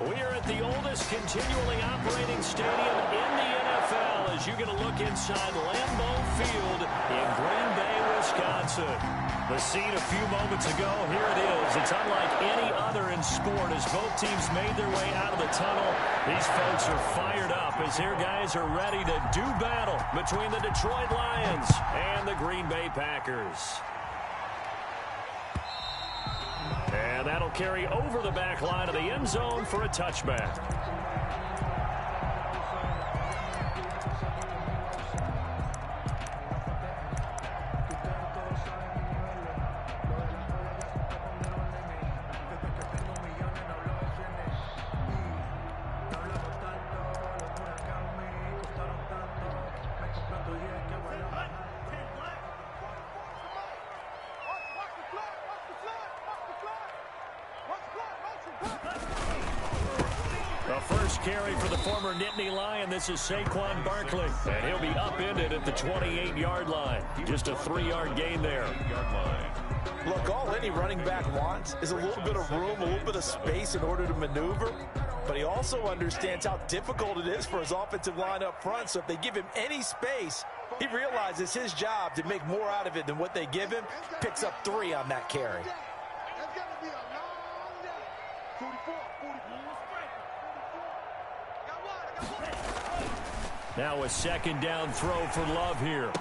We are at the oldest continually operating stadium in the NFL as you get a look inside Lambeau Field in Green Bay, Wisconsin. The scene a few moments ago, here it is. It's unlike any other in sport as both teams made their way out of the tunnel. These folks are fired up as their guys are ready to do battle between the Detroit Lions and the Green Bay Packers. And that'll carry over the back line of the end zone for a touchback. Carry for the former Nittany Lion. This is Saquon Barkley, and he'll be upended at the 28-yard line. Just a 3-yard gain there. Look, all any running back wants is a little bit of room, a little bit of space in order to maneuver, but he also understands how difficult it is for his offensive line up front, so if they give him any space, he realizes his job to make more out of it than what they give him, picks up 3 on that carry. Now a second down throw for Love here.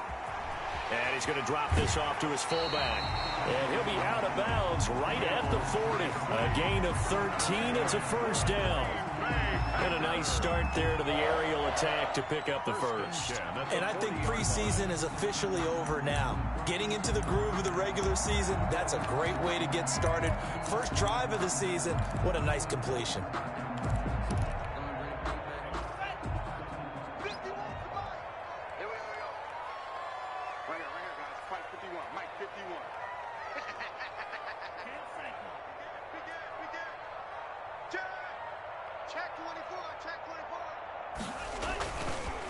And he's going to drop this off to his fullback. And he'll be out of bounds right at the 40. A gain of 13. It's a first down. And a nice start there to the aerial attack to pick up the first. And I think preseason is officially over now. Getting into the groove of the regular season, that's a great way to get started. First drive of the season, what a nice completion.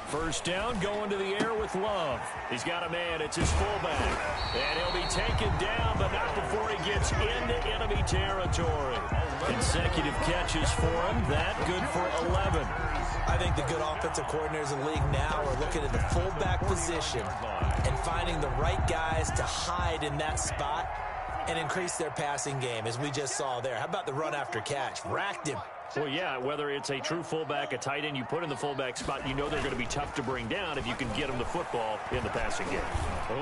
First down, going to the air with Love. He's got a man. It's his fullback. And he'll be taken down, but not before he gets into enemy territory. Consecutive catches for him. That good for 11. I think the good offensive coordinators in the league now are looking at the fullback position and finding the right guys to hide in that spot and increase their passing game, as we just saw there. How about the run after catch? Racked him. Well, yeah, whether it's a true fullback, a tight end, you put in the fullback spot, you know they're going to be tough to bring down if you can get them the football in the passing game.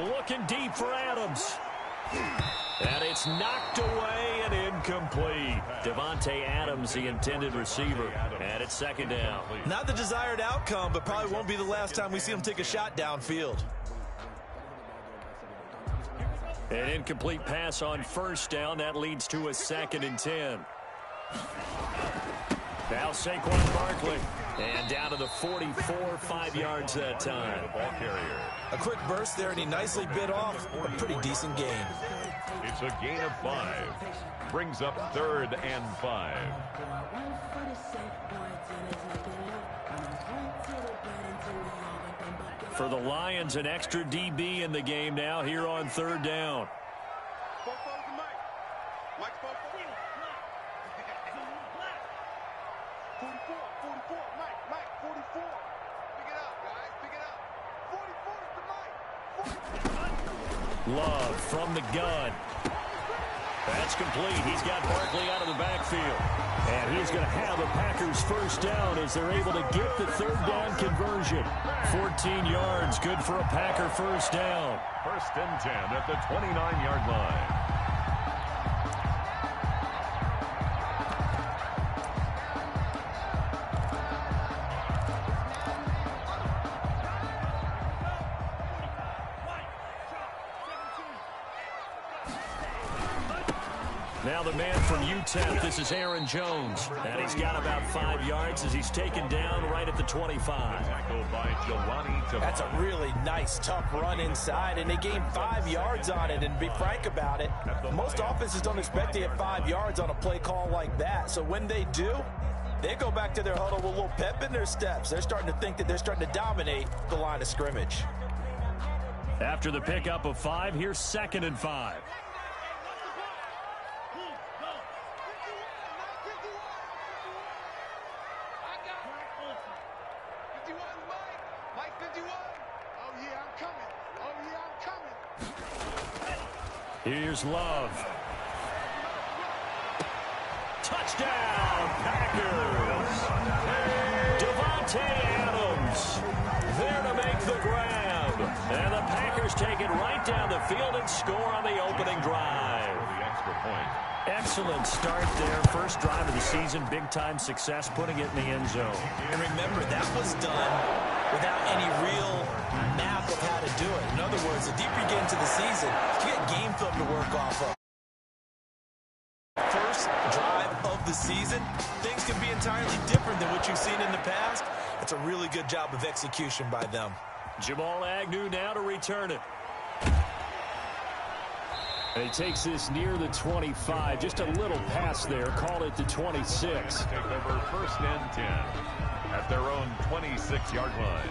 Looking deep for Adams. And it's knocked away and incomplete. Devontae Adams, the intended receiver. And it's second down. Not the desired outcome, but probably won't be the last time we see him take a shot downfield. An incomplete pass on first down. That leads to a 2nd and 10. Now Saquon Barkley. And down to the 44, 5 yards that time. Ball carrier. A quick burst there, and he nicely bit off a pretty decent gain. It's a gain of 5. Brings up 3rd and 5. For the Lions, an extra DB in the game now here on 3rd down. Love from the gun. That's complete. He's got Barkley out of the backfield. And he's going to have a Packers first down as they're able to get the 3rd down conversion. 14 yards, good for a Packer first down. 1st and 10 at the 29-yard line. Now the man from UTEP, this is Aaron Jones. And he's got about 5 yards as he's taken down right at the 25. That's a really nice, tough run inside, and they gained 5 yards on it. And to be frank about it, most offenses don't expect to get 5 yards on a play call like that. So when they do, they go back to their huddle with a little pep in their steps. They're starting to think that they're starting to dominate the line of scrimmage. After the pickup of 5, here's 2nd and 5. Here's Love. Touchdown, Packers. Devontae Adams there to make the grab. And the Packers take it right down the field and score on the opening drive. The extra point. Excellent start there. First drive of the season. Big-time success, putting it in the end zone. And remember, that was done without any real map of how to do it. In other words, the deeper you get into the season, you get game film to work off of. First drive of the season, things can be entirely different than what you've seen in the past. It's a really good job of execution by them. Jamal Agnew now to return it. And he takes this near the 25. Just a little pass there. Call it the 26. Take over 1st and 10 at their own 26-yard line.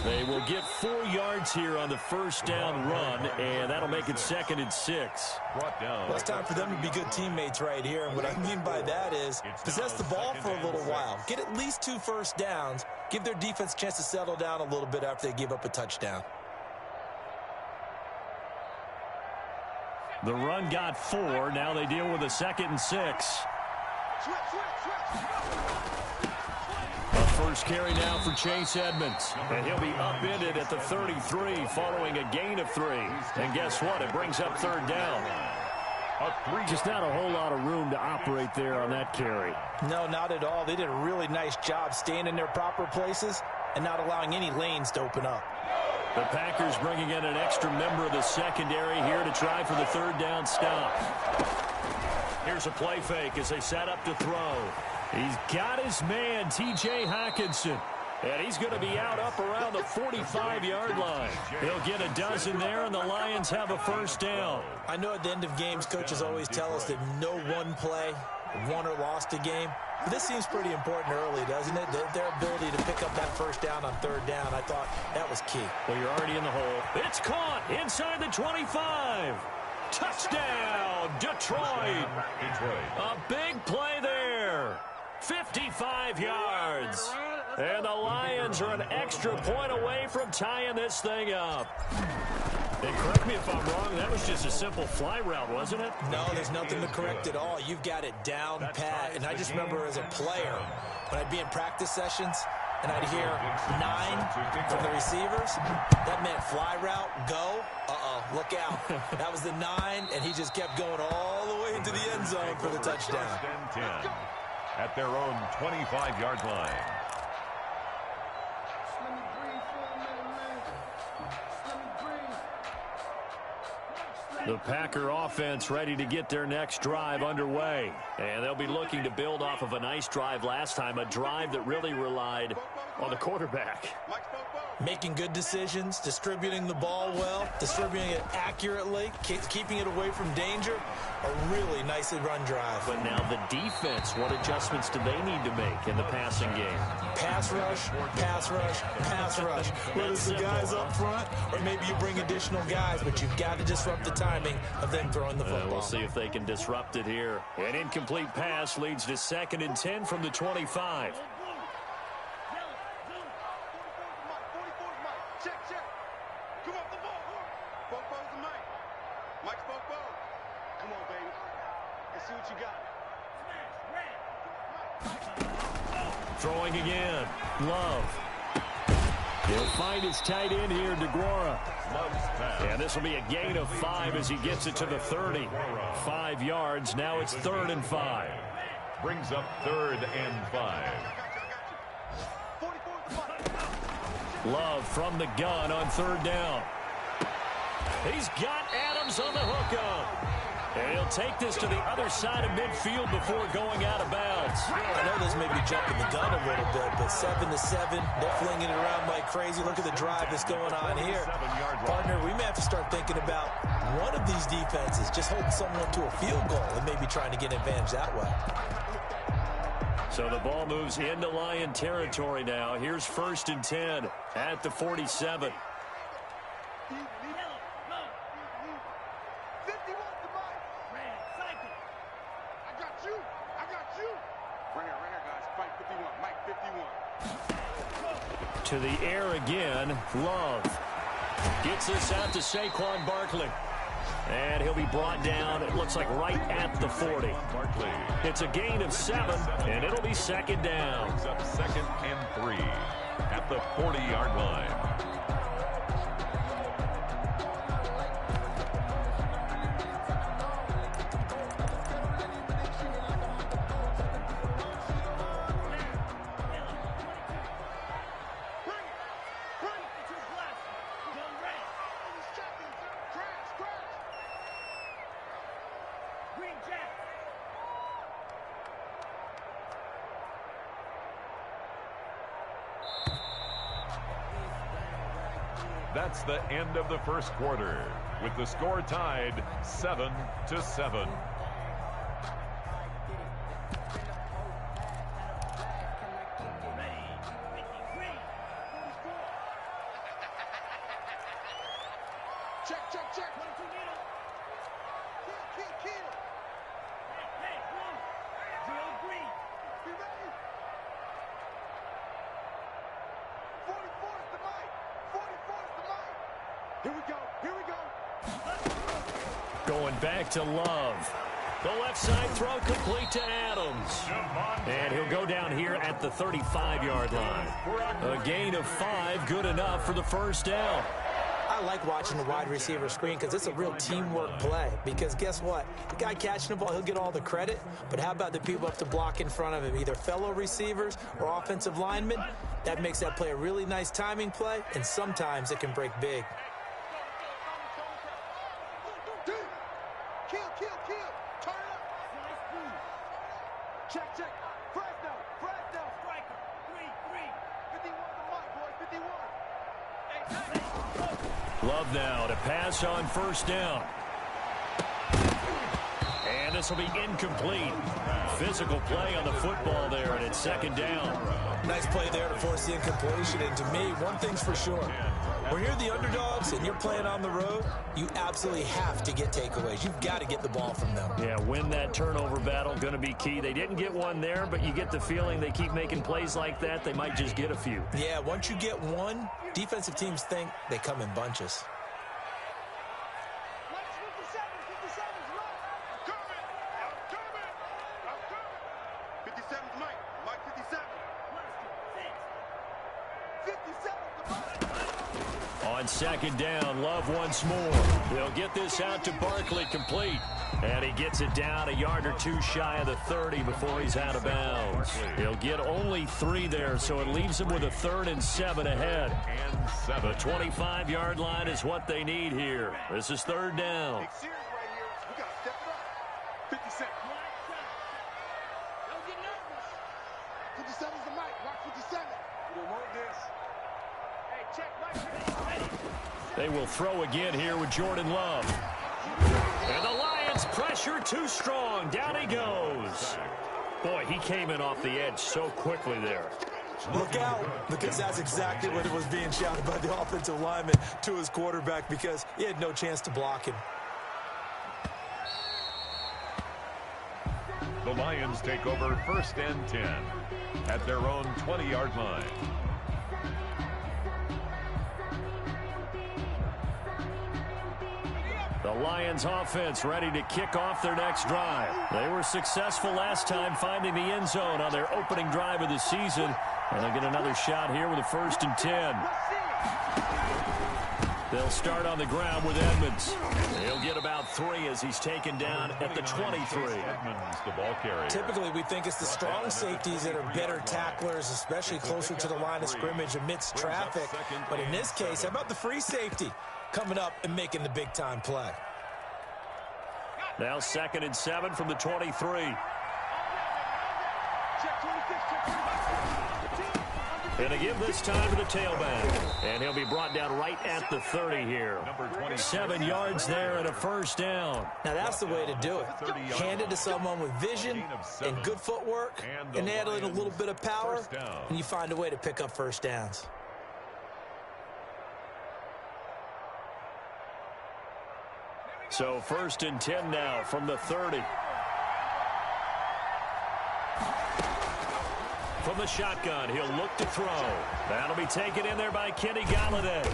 They will get 4 yards here on the first down run, and that'll make it 2nd and 6. Brought down. Well, it's time for them to be good teammates right here. And what I mean by that is possess the ball for a little while. Get at least 2 first downs. Give their defense a chance to settle down a little bit after they give up a touchdown. The run got 4. Now they deal with a 2nd and 6. First carry now for Chase Edmonds. And he'll be upended at the 33 following a gain of 3. And guess what? It brings up 3rd down. Just not a whole lot of room to operate there on that carry. No, not at all. They did a really nice job staying in their proper places and not allowing any lanes to open up. The Packers bringing in an extra member of the secondary here to try for the 3rd down stop. Here's a play fake as they set up to throw. He's got his man, T.J. Hockenson. And he's going to be out up around the 45-yard line. He'll get a dozen there, and the Lions have a first down. I know at the end of games, coaches always tell us that no one play won or lost a game. But this seems pretty important early, doesn't it? Their ability to pick up that first down on 3rd down, I thought that was key. Well, you're already in the hole. It's caught inside the 25. Touchdown, Detroit. A big play there. 55 yards. And the Lions are an extra point away from tying this thing up. And correct me if I'm wrong, that was just a simple fly route, wasn't it? No, there's nothing to correct at all. You've got it down pat. And I just remember as a player, when I'd be in practice sessions, and I'd hear 9 from the receivers, that meant fly route, go, look out. That was the 9, and he just kept going all the way into the end zone for the touchdown. At their own 25-yard line. The Packer offense ready to get their next drive underway. And they'll be looking to build off of a nice drive last time, a drive that really relied on the quarterback. Making good decisions, distributing the ball well, distributing it accurately, keeping it away from danger. A really nicely run drive. But now the defense, what adjustments do they need to make in the passing game? Pass rush, pass rush, pass rush. Whether it's the guys up front or maybe you bring additional guys, but you've got to disrupt the timing of them throwing the football. We'll see if they can disrupt it here. An incomplete pass leads to 2nd and 10 from the 25. Throwing again. Love. He'll find his tight end here, DeGuara. And this will be a gain of 5 as he gets it to the 30. 5 yards. Now it's 3rd and 5. Brings up 3rd and 5. Love from the gun on 3rd down. He's got Adams on the hookup. And he'll take this to the other side of midfield before going out of bounds. I know this may be jumping the gun a little bit, but 7-7, they're flinging it around like crazy. Look at the drive that's going on here. Partner, we may have to start thinking about one of these defenses just holding someone to a field goal and maybe trying to get an advantage that way. So the ball moves into Lion territory now. Here's 1st and 10 at the 47. To the air again. Love gets this out to Saquon Barkley. And he'll be brought down, it looks like, right at the 40. It's a gain of 7, and it'll be 2nd down. Brings up 2nd and 3 at the 40-yard line. That's the end of the first quarter, with the score tied 7-7. Going back to Love. The left side throw complete to Adams. And he'll go down here at the 35-yard line. A gain of 5, good enough for the 1st down. I like watching the wide receiver screen because it's a real teamwork play. Because guess what? The guy catching the ball, he'll get all the credit. But how about the people up to block in front of him, either fellow receivers or offensive linemen? That makes that play a really nice timing play, and sometimes it can break big. Love now to pass on 1st down. And this will be incomplete. Physical play on the football there, and it's 2nd down. Nice play there to force the incompletion. And to me, one thing's for sure. When you're the underdogs and you're playing on the road, you absolutely have to get takeaways. You've got to get the ball from them. Yeah, win that turnover battle, going to be key. They didn't get one there, but you get the feeling they keep making plays like that, they might just get a few. Yeah, once you get one, defensive teams think they come in bunches. On 2nd down, Love once more. They'll get this out to Barkley, complete. And he gets it down a yard or 2 shy of the 30 before he's out of bounds. He'll get only 3 there, so it leaves him with a 3rd and 7 ahead. The 25-yard line is what they need here. This is 3rd down. They will throw again here with Jordan Love. And the Lions pressure too strong. Down he goes. Boy, he came in off the edge so quickly there. Look out, because that's exactly what it was being shouted by the offensive lineman to his quarterback, because he had no chance to block him. The Lions take over 1st and 10 at their own 20-yard line. The Lions offense ready to kick off their next drive. They were successful last time finding the end zone on their opening drive of the season. And they'll get another shot here with a 1st and 10. They'll start on the ground with Edmonds. He'll get about 3 as he's taken down at the 23. Edmonds, the ball carrier. Typically, we think it's the strong safeties that are better tacklers, especially closer to the line of scrimmage amidst traffic. But in this case, how about the free safety coming up and making the big-time play? Now 2nd and 7 from the 23. Gonna give this time to the tailback. And he'll be brought down right at the 30 here. 7 yards there and a first down. Now that's the way to do it. Hand it to someone with vision and good footwork, and add in a little bit of power, and you find a way to pick up first downs. So 1st and 10 now from the 30. From the shotgun, he'll look to throw. That'll be taken in there by Kenny Galladay.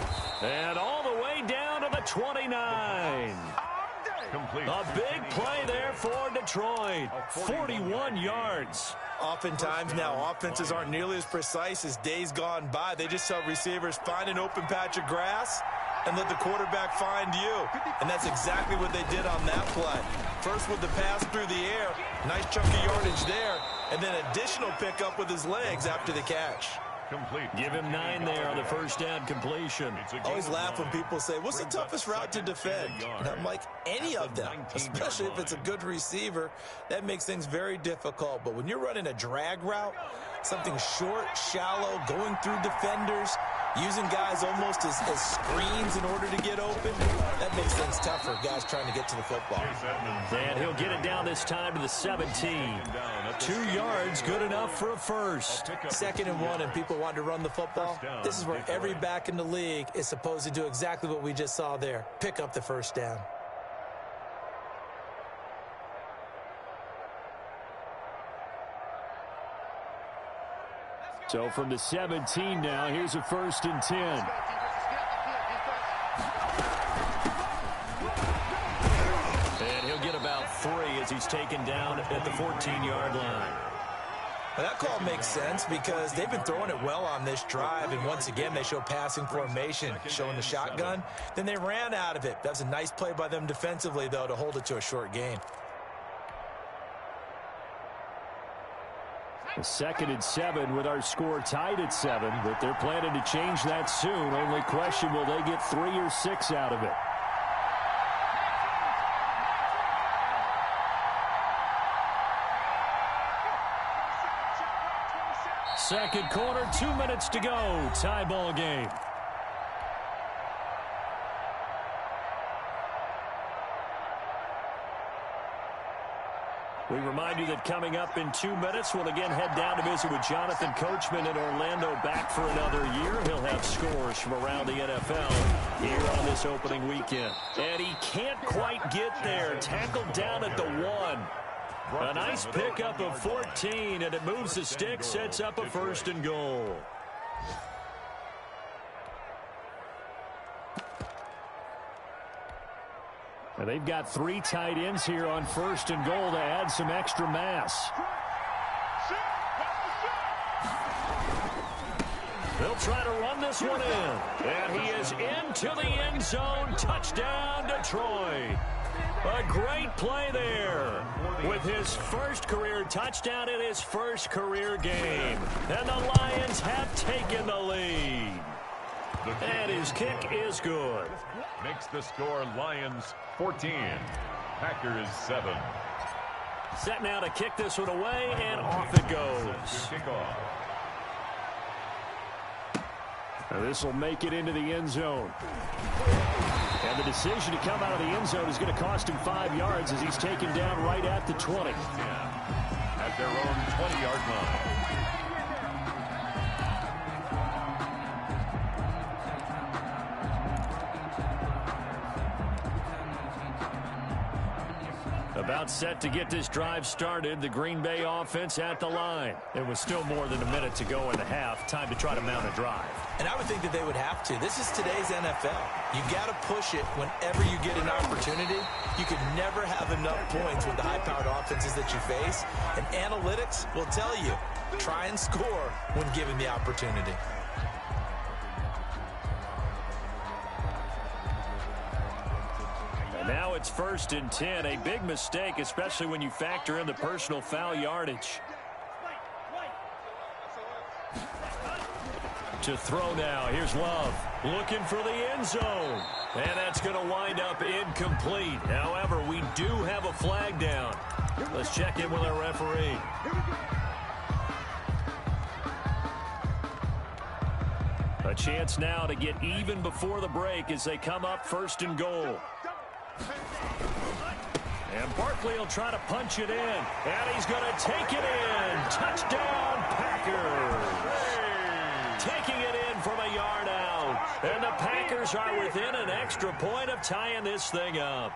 And all the way down to the 29. Complete. A big play there for Detroit. 41 yards. Oftentimes now, offenses aren't nearly as precise as days gone by. They just tell receivers, find an open patch of grass and let the quarterback find you. And that's exactly what they did on that play. First with the pass through the air, nice chunk of yardage there, and then additional pickup with his legs after the catch. Complete. Give him 9 there on the first down completion. I always laugh when people say, what's the toughest route to defend? And I'm like, any of them, especially if it's a good receiver. That makes things very difficult. But when you're running a drag route, something short, shallow, going through defenders, using guys almost as screens in order to get open, that makes things tough for guys trying to get to the football. And he'll get it down this time to the 17. 2 yards, good enough for a first. 2nd and 1, and people want to run the football. This is where every back in the league is supposed to do exactly what we just saw there. Pick up the first down. So from the 17 now, here's a 1st and 10. And he'll get about 3 as he's taken down at the 14-yard line. Well, that call makes sense because they've been throwing it well on this drive, and once again they show passing formation, showing the shotgun. Then they ran out of it. That was a nice play by them defensively, though, to hold it to a short gain. 2nd and 7 with our score tied at 7, but they're planning to change that soon. Only question, will they get 3 or 6 out of it? Second quarter, 2 minutes to go. Tie ball game. We remind you that coming up in 2 minutes, we'll again head down to visit with Jonathan Coachman in Orlando, back for another year. He'll have scores from around the NFL here on this opening weekend. And he can't quite get there. Tackled down at the 1. A nice pickup of 14, and it moves the stick, sets up a 1st and goal. And they've got 3 tight ends here on 1st and goal to add some extra mass. They'll try to run this one in. And he is into the end zone. Touchdown, Detroit. A great play there with his first career touchdown in his first career game. And the Lions have taken the lead. And his kick is good. Makes the score Lions 14, Packers 7. Set now to kick this one away, and off it goes. This will make it into the end zone. And the decision to come out of the end zone is going to cost him 5 yards as he's taken down right at the 20. At their own 20-yard line. About set to get this drive started, the Green Bay offense at the line. It was still more than a minute to go in the half. Time to try to mount a drive. And I would think that they would have to. This is today's NFL. You got to push it whenever you get an opportunity. You can never have enough points with the high-powered offenses that you face. And analytics will tell you, try and score when given the opportunity. Now it's 1st and 10. A big mistake, especially when you factor in the personal foul yardage. To throw now. Here's Love. Looking for the end zone. And that's going to wind up incomplete. However, we do have a flag down. Let's check in with our referee. A chance now to get even before the break as they come up 1st and goal. And Barkley will try to punch it in. And he's going to take it in. Touchdown, Packers. Taking it in from a yard out. And the Packers are within an extra point of tying this thing up.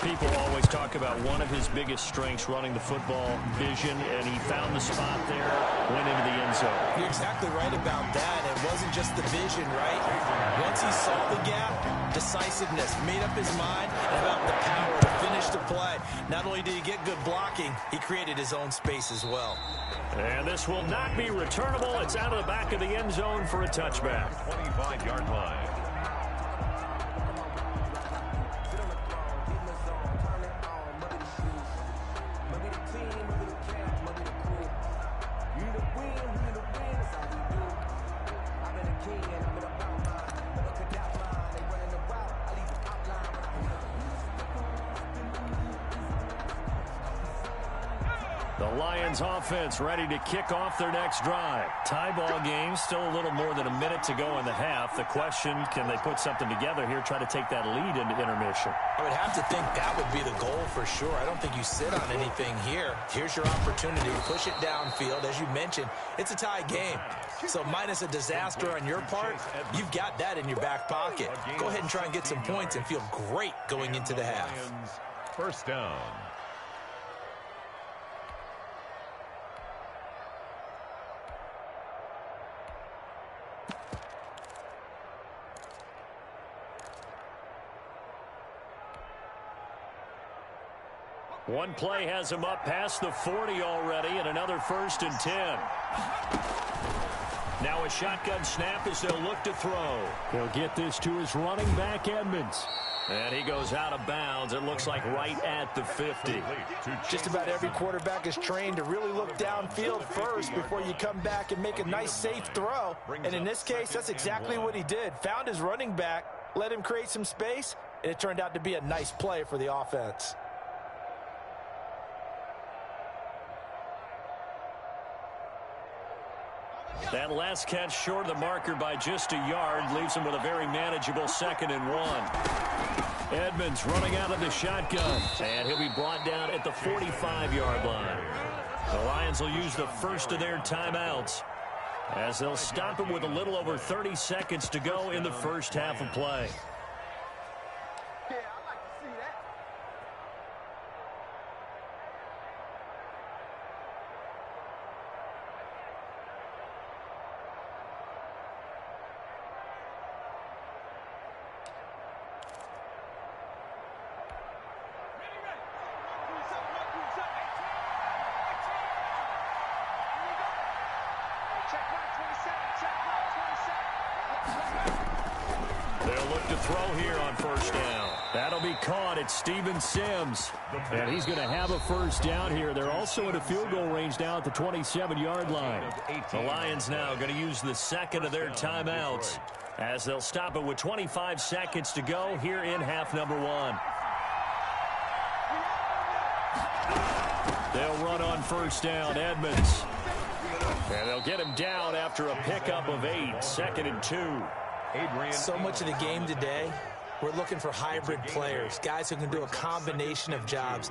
People always talk about one of his biggest strengths, running the football, vision, and he found the spot there, went into the end zone. You're exactly right about that. It wasn't just the vision, right? Once he saw the gap, decisiveness, made up his mind, and about the power to finish the play. Not only did he get good blocking, he created his own space as well. And this will not be returnable. It's out of the back of the end zone for a touchback. 25-yard line. The Lions offense ready to kick off their next drive. Tie ball game, still a little more than a minute to go in the half. The question, can they put something together here, try to take that lead into intermission? I would have to think that would be the goal for sure. I don't think you sit on anything here. Here's your opportunity. Push it downfield. As you mentioned, it's a tie game. So minus a disaster on your part, you've got that in your back pocket. Go ahead and try and get some points and feel great going into the half. 1st down. One play has him up past the 40 already, and another 1st and 10. Now a shotgun snap as they'll look to throw. He'll get this to his running back, Edmonds. And he goes out of bounds, it looks like right at the 50. Just about every quarterback is trained to really look downfield first before you come back and make a nice, safe throw. And in this case, that's exactly what he did. Found his running back, let him create some space, and it turned out to be a nice play for the offense. That last catch short of the marker by just a yard leaves him with a very manageable 2nd and 1. Edmonds running out of the shotgun, and he'll be brought down at the 45-yard line. The Lions will use the first of their timeouts as they'll stop him with a little over 30 seconds to go in the first half of play. They'll look to throw here on 1st down. That'll be caught at Steven Sims. And he's going to have a 1st down here. They're also in a field goal range now at the 27-yard line. The Lions now going to use the 2nd of their timeouts as they'll stop it with 25 seconds to go here in half number 1. They'll run on 1st down, Edmonds. And they'll get him down after a pickup of 8, 2nd and 2. So much of the game today, we're looking for hybrid players, guys who can do a combination of jobs.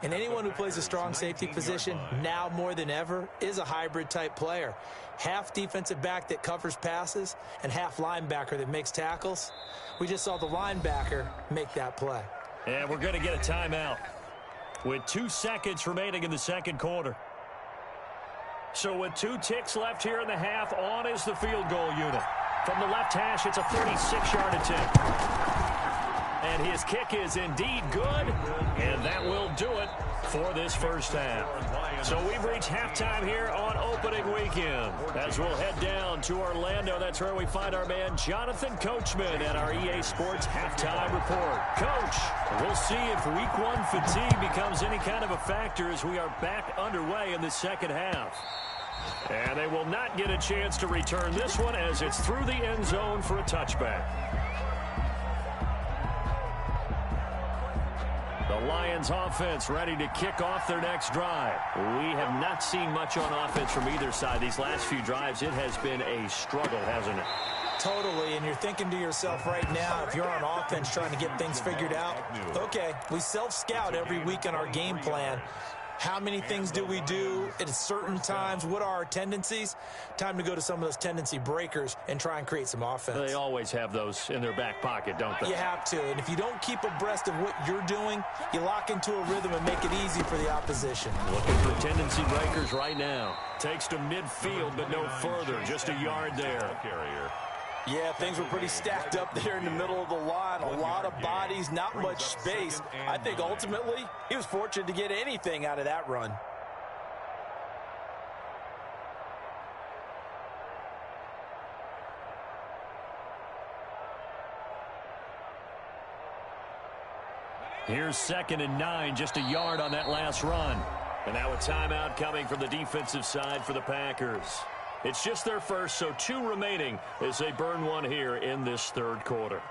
And anyone who plays a strong safety position, now more than ever, is a hybrid type player. Half defensive back that covers passes and half linebacker that makes tackles. We just saw the linebacker make that play. And we're going to get a timeout with 2 seconds remaining in the 2nd quarter. So with 2 ticks left here in the half, on is the field goal unit. From the left hash, it's a 36-yard attempt. And his kick is indeed good, and that will do it for this first half. So we've reached halftime here on opening weekend. As we'll head down to Orlando, that's where we find our man Jonathan Coachman at our EA Sports Halftime Report. Coach, we'll see if Week 1 fatigue becomes any kind of a factor as we are back underway in the second half. And they will not get a chance to return this one as it's through the end zone for a touchback. The Lions offense ready to kick off their next drive. We have not seen much on offense from either side. These last few drives, it has been a struggle, hasn't it? Totally, and you're thinking to yourself right now, if you're on offense trying to get things figured out, okay, we self-scout every week on our game plan. How many things do we do at certain times? What are our tendencies? Time to go to some of those tendency breakers and try and create some offense. They always have those in their back pocket, don't they? You have to, and if you don't keep abreast of what you're doing, you lock into a rhythm and make it easy for the opposition. Looking for tendency breakers right now. Takes to midfield, but no further. Just a yard there. Carrier. Yeah, things were pretty stacked up there in the middle of the line. A lot of bodies, not much space. I think ultimately he was fortunate to get anything out of that run. Here's 2nd and 9, just a yard on that last run. And now a timeout coming from the defensive side for the Packers. It's just their first, so 2 remaining as they burn one here in this third quarter.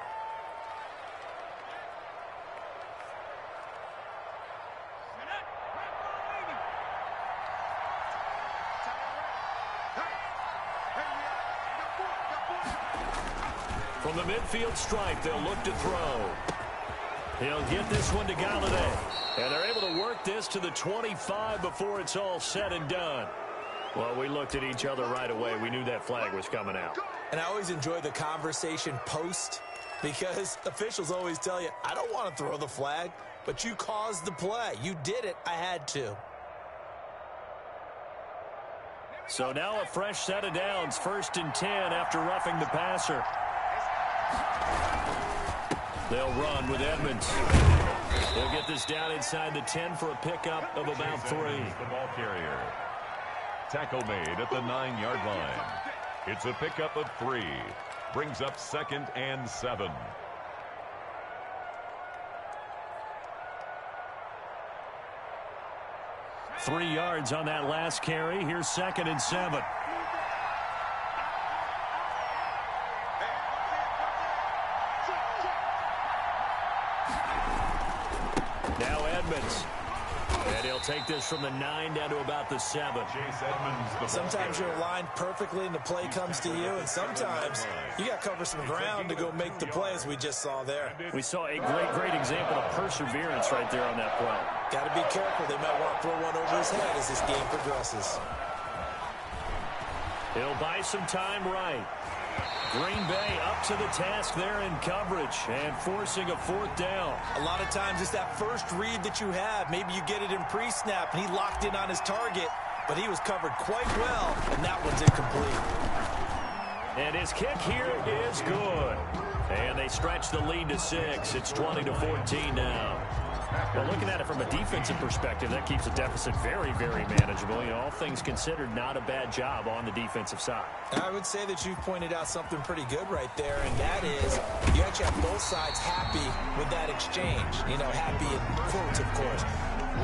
From the midfield stripe, they'll look to throw. He'll get this one to Galladay. And they're able to work this to the 25 before it's all said and done. Well, we looked at each other right away. We knew that flag was coming out. And I always enjoy the conversation post because officials always tell you, I don't want to throw the flag, but you caused the play. You did it. I had to. So now a fresh set of downs. 1st and 10 after roughing the passer. They'll run with Edmonds. They'll get this down inside the 10 for a pickup of about 3. The ball carrier. Tackle made at the 9-yard line. It's a pickup of 3. Brings up 2nd and 7. Three yards on that last carry. Here's 2nd and 7. Now Edmonds. And he'll take this from the 9 down to about the 7. Sometimes you're aligned perfectly and the play comes to you, and sometimes you got to cover some ground to go make the play, as we just saw there. We saw a great example of perseverance right there on that play. Got to be careful. They might want to throw one over his head as this game progresses. He'll buy some time right. Green Bay up to the task there in coverage and forcing a 4th down. A lot of times it's that first read that you have. Maybe you get it in pre-snap and he locked in on his target, but he was covered quite well, and that one's incomplete. And his kick here is good. And they stretch the lead to 6. It's 20-14 now. Well, looking at it from a defensive perspective, that keeps the deficit very manageable. You know, all things considered, not a bad job on the defensive side. I would say that you've pointed out something pretty good right there, and that is you actually have both sides happy with that exchange. You know, happy in quotes, of course.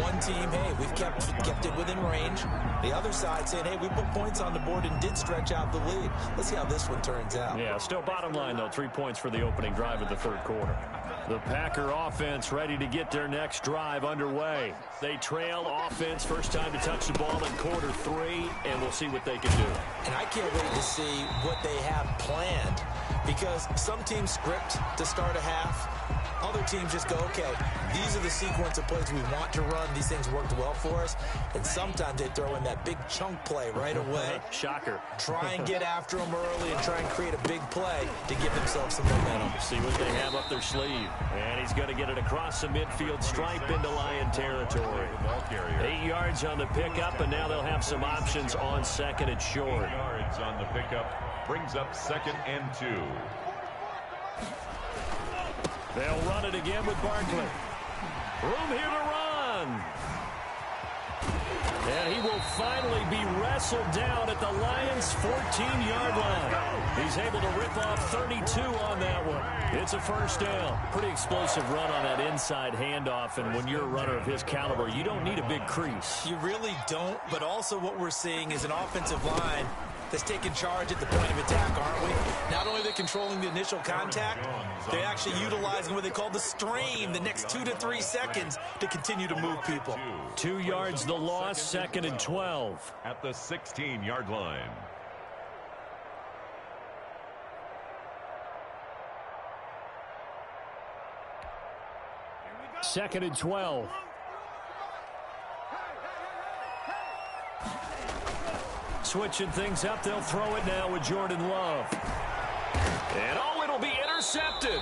One team, hey, we've kept it within range. The other side saying, hey, we put points on the board and did stretch out the lead. Let's see how this one turns out. Yeah, still bottom line, though, 3 points for the opening drive of the third quarter. The Packer offense ready to get their next drive underway. They trail offense, first time to touch the ball in quarter 3, and we'll see what they can do. And I can't wait to see what they have planned, because some teams script to start a half. Other teams just go, okay, these are the sequence of plays we want to run. These things worked well for us. And sometimes they throw in that big chunk play right away. Shocker. Try and get after them early and try and create a big play to give themselves some momentum. See what they have up their sleeve. And he's going to get it across the midfield stripe into Lion territory. 8 yards on the pickup, and now they'll have some options on 2nd and short. 8 yards on the pickup. Brings up 2nd and 2. They'll run it again with Barkley. Room here to run. And he will finally be wrestled down at the Lions' 14-yard line. He's able to rip off 32 on that one. It's a first down. Pretty explosive run on that inside handoff, and when you're a runner of his caliber, you don't need a big crease. You really don't, but also what we're seeing is an offensive line that's taking charge at the point of attack, aren't we? Not only are they controlling the initial contact, they're actually utilizing what they call the strain, the next 2 to 3 seconds to continue to move people. 2 yards the loss, 2nd and 12. At the 16-yard line. Second and 12. Switching things up, they'll throw it now with Jordan Love. And it'll be intercepted.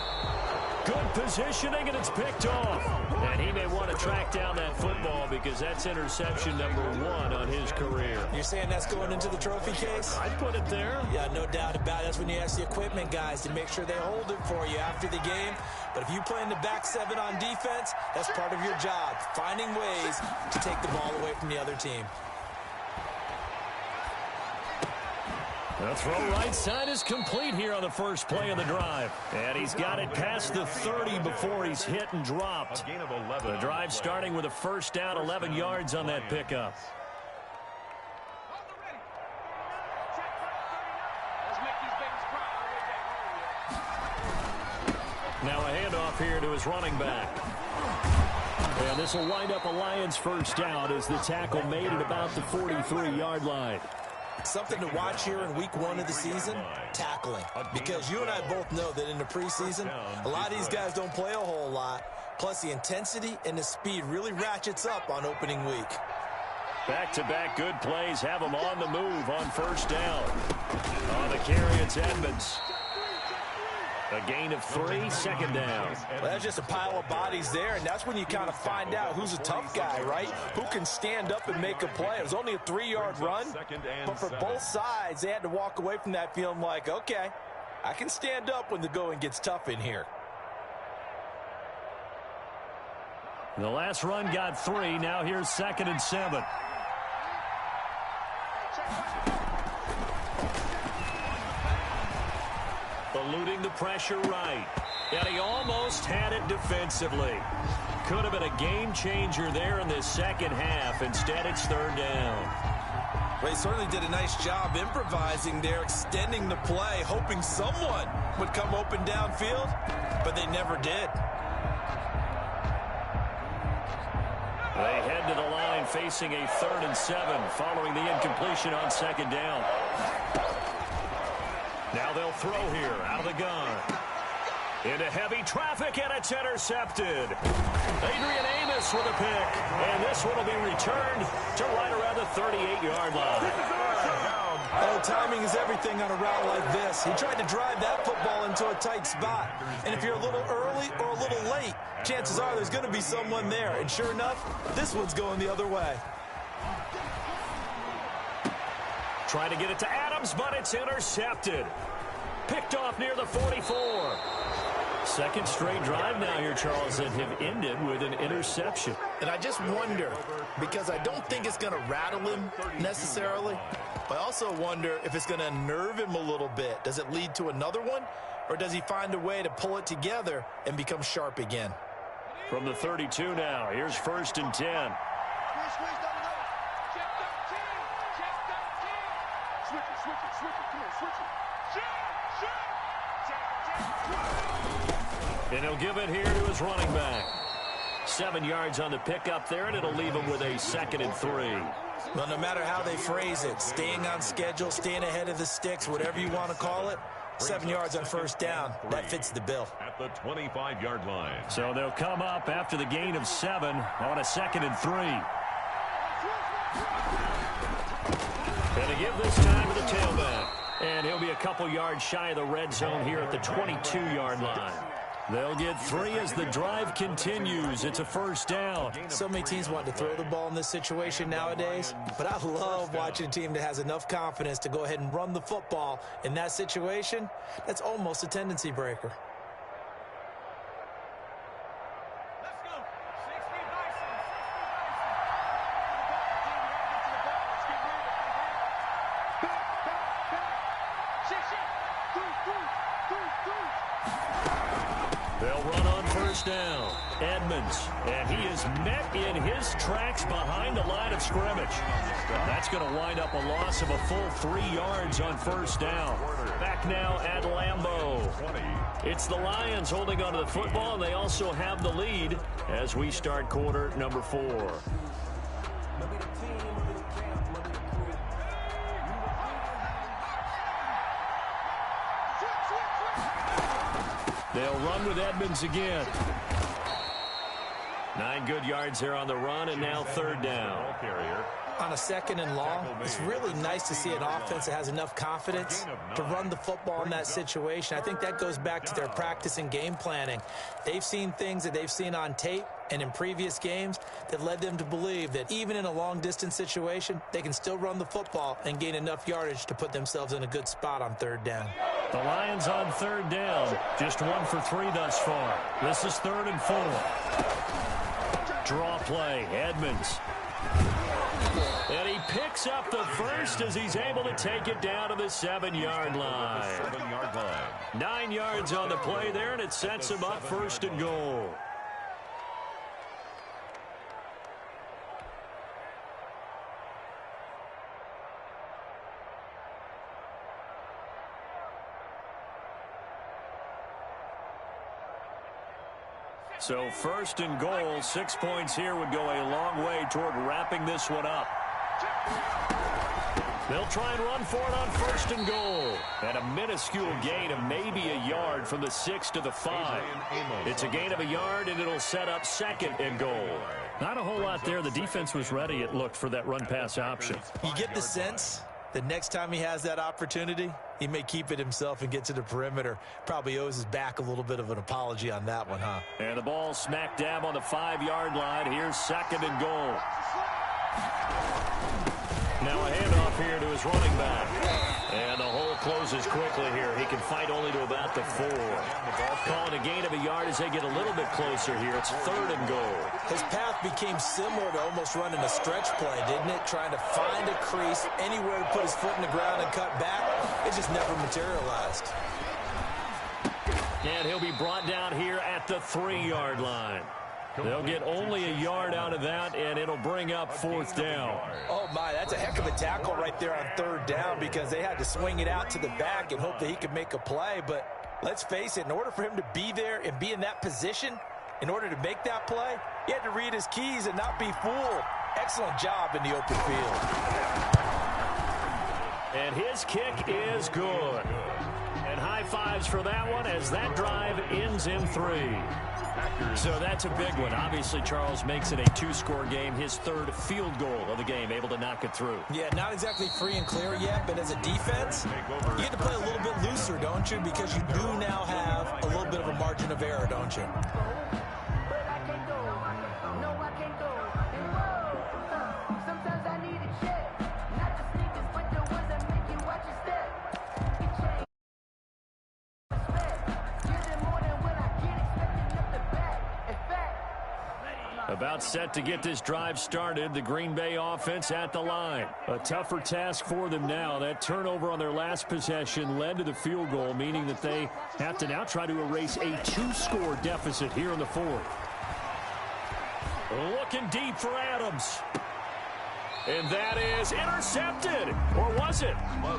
Good positioning, and it's picked off. And he may want to track down that football because that's interception number 1 on his career. You're saying that's going into the trophy case? I'd put it there. Yeah, no doubt about it. That's when you ask the equipment guys to make sure they hold it for you after the game. But if you play in the back 7 on defense, that's part of your job, finding ways to take the ball away from the other team. The throw right side is complete here on the first play of the drive. And he's got it past the 30 before he's hit and dropped. The drive starting with a first down, 11 yards on that pickup. Now a handoff here to his running back. And this will wind up a Lions first down as the tackle made at about the 43-yard line. Something to watch here in week 1 of the season, tackling. Because you and I both know that in the preseason, a lot of these guys don't play a whole lot. Plus, the intensity and the speed really ratchets up on opening week. Back-to-back good plays have them on the move on first down. On the carry, it's Edmonds. A gain of 3, second down. Well, that's just a pile of bodies there, and that's when you kind of find out who's a tough guy, right? Who can stand up and make a play. It was only a 3-yard run, but for both sides, they had to walk away from that feeling like, okay, I can stand up when the going gets tough in here. The last run got 3. Now here's 2nd and 7. Eluding the pressure right. And he almost had it defensively. Could have been a game changer there in this second half. Instead, it's 3rd down. Well, he certainly did a nice job improvising there, extending the play, hoping someone would come open downfield, but they never did. They head to the line facing a 3rd and 7 following the incompletion on 2nd down. Now they'll throw here out of the gun. Into heavy traffic, and it's intercepted. Adrian Amos with a pick. And this one will be returned to right around the 38-yard line. Oh, timing is everything on a route like this. He tried to drive that football into a tight spot. And if you're a little early or a little late, chances are there's going to be someone there. And sure enough, this one's going the other way. Trying to get it to Adams, but it's intercepted. Picked off near the 44. Second straight drive now here, Charles, that have ended with an interception. And I just wonder, because I don't think it's going to rattle him necessarily, but I also wonder if it's going to unnerve him a little bit. Does it lead to another one, or does he find a way to pull it together and become sharp again? From the 32 now, here's 1st and 10. And he'll give it here to his running back. 7 yards on the pickup there, and it'll leave him with a 2nd and 3. Well, no matter how they phrase it, staying on schedule, staying ahead of the sticks, whatever you want to call it, 7 yards on first down, that fits the bill. At the 25-yard line. So they'll come up after the gain of 7 on a 2nd and 3. And to give this time to the tailback. And he'll be a couple yards shy of the red zone here at the 22-yard line. They'll get 3 as the drive continues. It's a first down. So many teams want to throw the ball in this situation nowadays, but I love watching a team that has enough confidence to go ahead and run the football. In that situation, that's almost a tendency breaker. They'll run on first down. Edmonds, and he is met in his tracks behind the line of scrimmage. That's going to wind up a loss of a full 3 yards on first down. Back now at Lambeau. It's the Lions holding onto the football, and they also have the lead as we start quarter number 4. They'll run with Edmonds again. 9 good yards there on the run, and now third down. On a 2nd and long, it's really nice to see an offense that has enough confidence to run the football in that situation. I think that goes back to their practice and game planning. They've seen things that they've seen on tape and in previous games that led them to believe that even in a long-distance situation, they can still run the football and gain enough yardage to put themselves in a good spot on third down. The Lions on third down, just 1 for 3 thus far. This is 3rd and 4. Draw play, Edmonds. And he picks up the first as he's able to take it down to the 7-yard line. 7-yard line. 9 yards on the play there, and it sets him up 1st and goal. So 1st and goal, 6 points here would go a long way toward wrapping this one up. They'll try and run for it on 1st and goal. And a minuscule gain of maybe a yard from the 6 to the 5. It's a gain of a yard, and it'll set up 2nd and goal. Not a whole lot there. The defense was ready, it looked, for that run-pass option. You get the sense that next time he has that opportunity, he may keep it himself and get to the perimeter. Probably owes his back a little bit of an apology on that one, huh? And the ball smack dab on the 5-yard line. Here's 2nd and goal. Now a handoff here to his running back. And the hole closes quickly here. He can fight only to about the 4. Calling a gain of a yard as they get a little bit closer here. It's 3rd and goal. His path became similar to almost running a stretch play, didn't it? Trying to find a crease, anywhere to put his foot in the ground and cut back. It just never materialized. And he'll be brought down here at the 3-yard line. They'll get only a yard out of that, and it'll bring up 4th down. Oh, my, that's a heck of a tackle right there on 3rd down because they had to swing it out to the back and hope that he could make a play. But let's face it, in order for him to be there and be in that position, in order to make that play, he had to read his keys and not be fooled. Excellent job in the open field. And his kick is good. And high fives for that one as that drive ends in 3. So that's a big one. Obviously, Charles makes it a 2-score game. His 3rd field goal of the game, able to knock it through. Yeah, not exactly free and clear yet, but as a defense, you get to play a little bit looser, don't you? Because you do now have a little bit of a margin of error, don't you? About set to get this drive started. The Green Bay offense at the line. A tougher task for them now. That turnover on their last possession led to the field goal, meaning that they have to now try to erase a 2-score deficit here in the 4th. Looking deep for Adams. And that is intercepted. Or was it?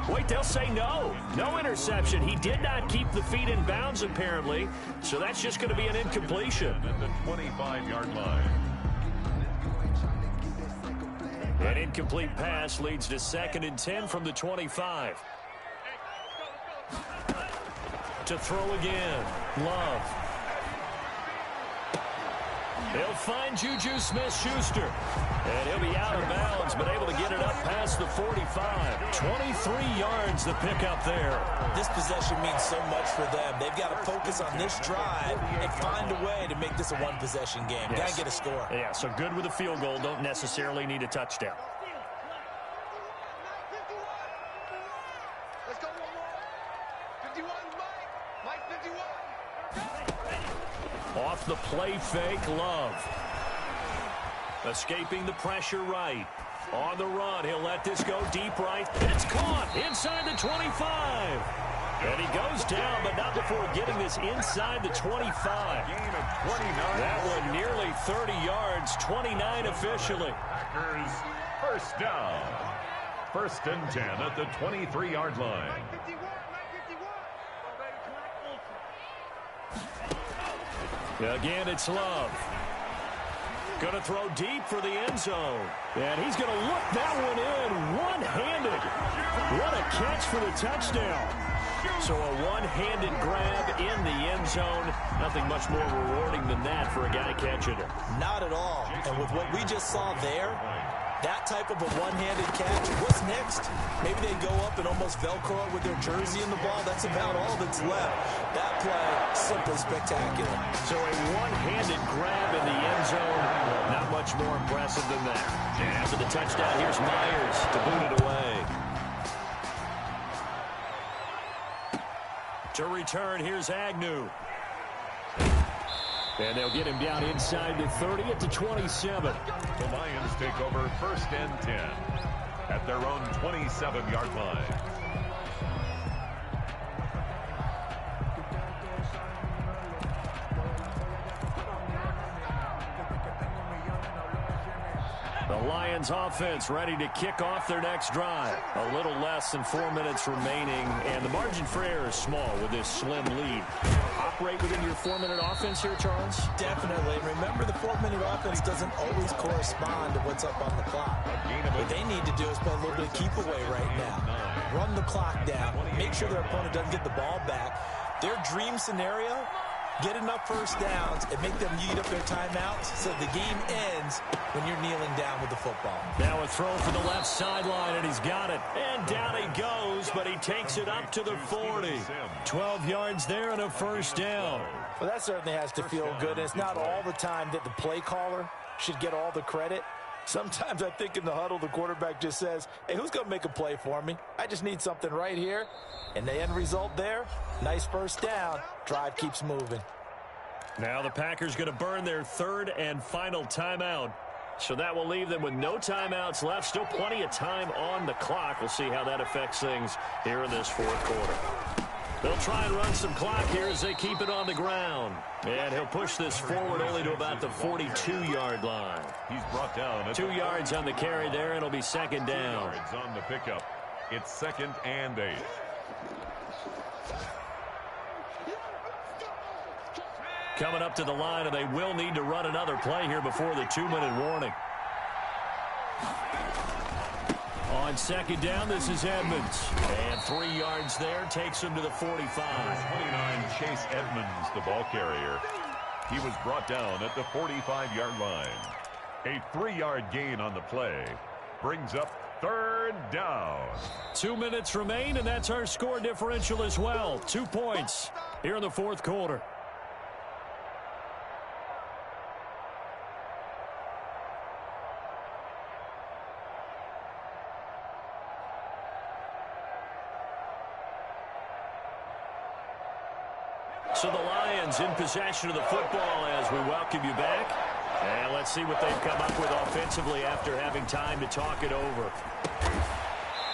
Wait, they'll say no. No interception. He did not keep the feet in bounds, apparently. So that's just going to be an incompletion. At the 25-yard line. An incomplete pass leads to 2nd and 10 from the 25. To throw again. Love. They'll find Juju Smith-Schuster. And he'll be out of bounds, but able to get it up past the 45. 23 yards to pick up there. This possession means so much for them. They've got to focus on this drive and find a way to make this a one-possession game. Yes. Got to get a score. Yeah, so good with a field goal. Don't necessarily need a touchdown. Let's go one more. 51, Mike 51. Off the play fake, Love. Escaping the pressure right. On the run, he'll let this go deep right. It's caught inside the 25. And he goes down, but not before getting this inside the 25. Gain of 29. That one nearly 30 yards, 29 officially. Packers first down. 1st and 10 at the 23-yard line. Again, it's Love. Going to throw deep for the end zone. And he's going to look that one in one-handed. What a catch for the touchdown. So a one-handed grab in the end zone. Nothing much more rewarding than that for a guy catching it. Not at all. And with what we just saw there, that type of a one-handed catch, what's next? Maybe they go up and almost Velcro it with their jersey in the ball. That's about all that's left. That play, simply spectacular. So a one-handed grab in the end zone. Not much more impressive than that. And after the touchdown, here's Myers to boot it away. To return, here's Agnew. And they'll get him down inside the 30 at the 27. The Lions take over 1st and 10 at their own 27-yard line. The Lions offense ready to kick off their next drive. A little less than 4 minutes remaining, and the margin for error is small with this slim lead. Operate within your 4-minute offense here, Charles? Definitely. Remember, the 4-minute offense doesn't always correspond to what's up on the clock. What they need to do is play a little bit of keep away right now. Run the clock down. Make sure their opponent doesn't get the ball back. Their dream scenario, get enough first downs and make them eat up their timeouts so the game ends when you're kneeling down with the football. Now a throw for the left sideline, and he's got it. And down he goes, but he takes it up to the 40. 12 yards there and a first down. Well, that certainly has to feel good. It's not all the time that the play caller should get all the credit. Sometimes I think in the huddle, the quarterback just says, hey, who's going to make a play for me? I just need something right here. And the end result there, nice first down. Drive keeps moving. Now the Packers going to burn their 3rd and final timeout. So that will leave them with no timeouts left. Still plenty of time on the clock. We'll see how that affects things here in this 4th quarter. They'll try and run some clock here as they keep it on the ground. And he'll push this forward only to about the 42-yard line. He's brought down at 2 yards on the carry there, and it'll be 2nd down. 2 yards on the pickup. It's 2nd and 8. Coming up to the line, and they will need to run another play here before the 2-minute warning. On 2nd down, this is Edmonds. And 3 yards there takes him to the 45. 29, Chase Edmonds, the ball carrier. He was brought down at the 45-yard line. A 3-yard gain on the play brings up 3rd down. 2 minutes remain, and that's our score differential as well. 2 points here in the 4th quarter. So the Lions in possession of the football as we welcome you back. And let's see what they've come up with offensively after having time to talk it over.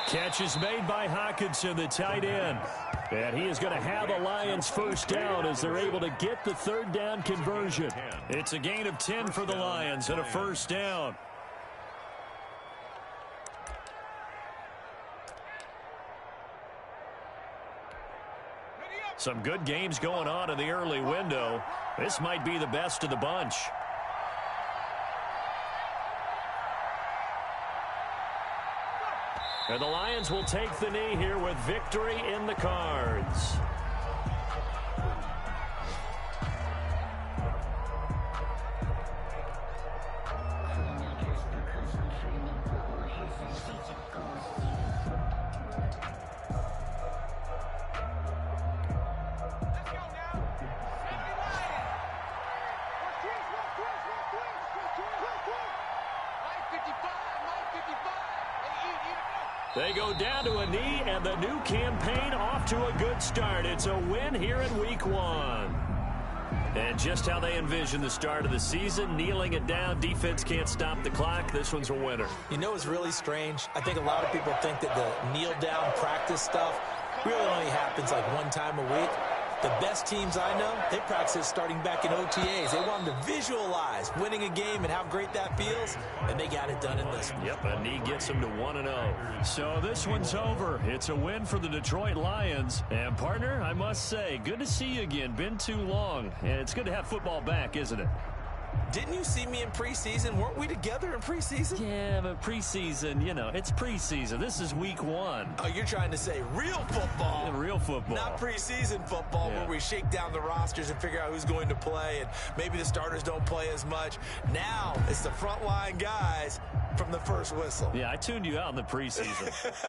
Catch is made by Hawkinson, the tight end. And he is going to have a Lions first down as they're able to get the 3rd down conversion. It's a gain of 10 for the Lions and a first down. Some good games going on in the early window. This might be the best of the bunch. And the Lions will take the knee here with victory in the cards. They go down to a knee, and the new campaign off to a good start. It's a win here in Week 1. And just how they envision the start of the season, kneeling it down, defense can't stop the clock. This one's a winner. You know, it's really strange. I think a lot of people think that the kneel-down practice stuff really only happens like one time a week. The best teams I know, they practice starting back in OTAs. They want them to visualize winning a game and how great that feels, and they got it done in this one. Yep, and he gets them to 1-0. So this one's over. It's a win for the Detroit Lions. And, partner, I must say, good to see you again. Been too long. And it's good to have football back, isn't it? Didn't you see me in preseason? Weren't we together in preseason? Yeah, but preseason, you know, it's preseason. This is week 1. Oh, you're trying to say real football. Yeah, real football. Not preseason football where we shake down the rosters and figure out who's going to play, and maybe the starters don't play as much. Now it's the frontline guys from the first whistle. Yeah, I tuned you out in the preseason.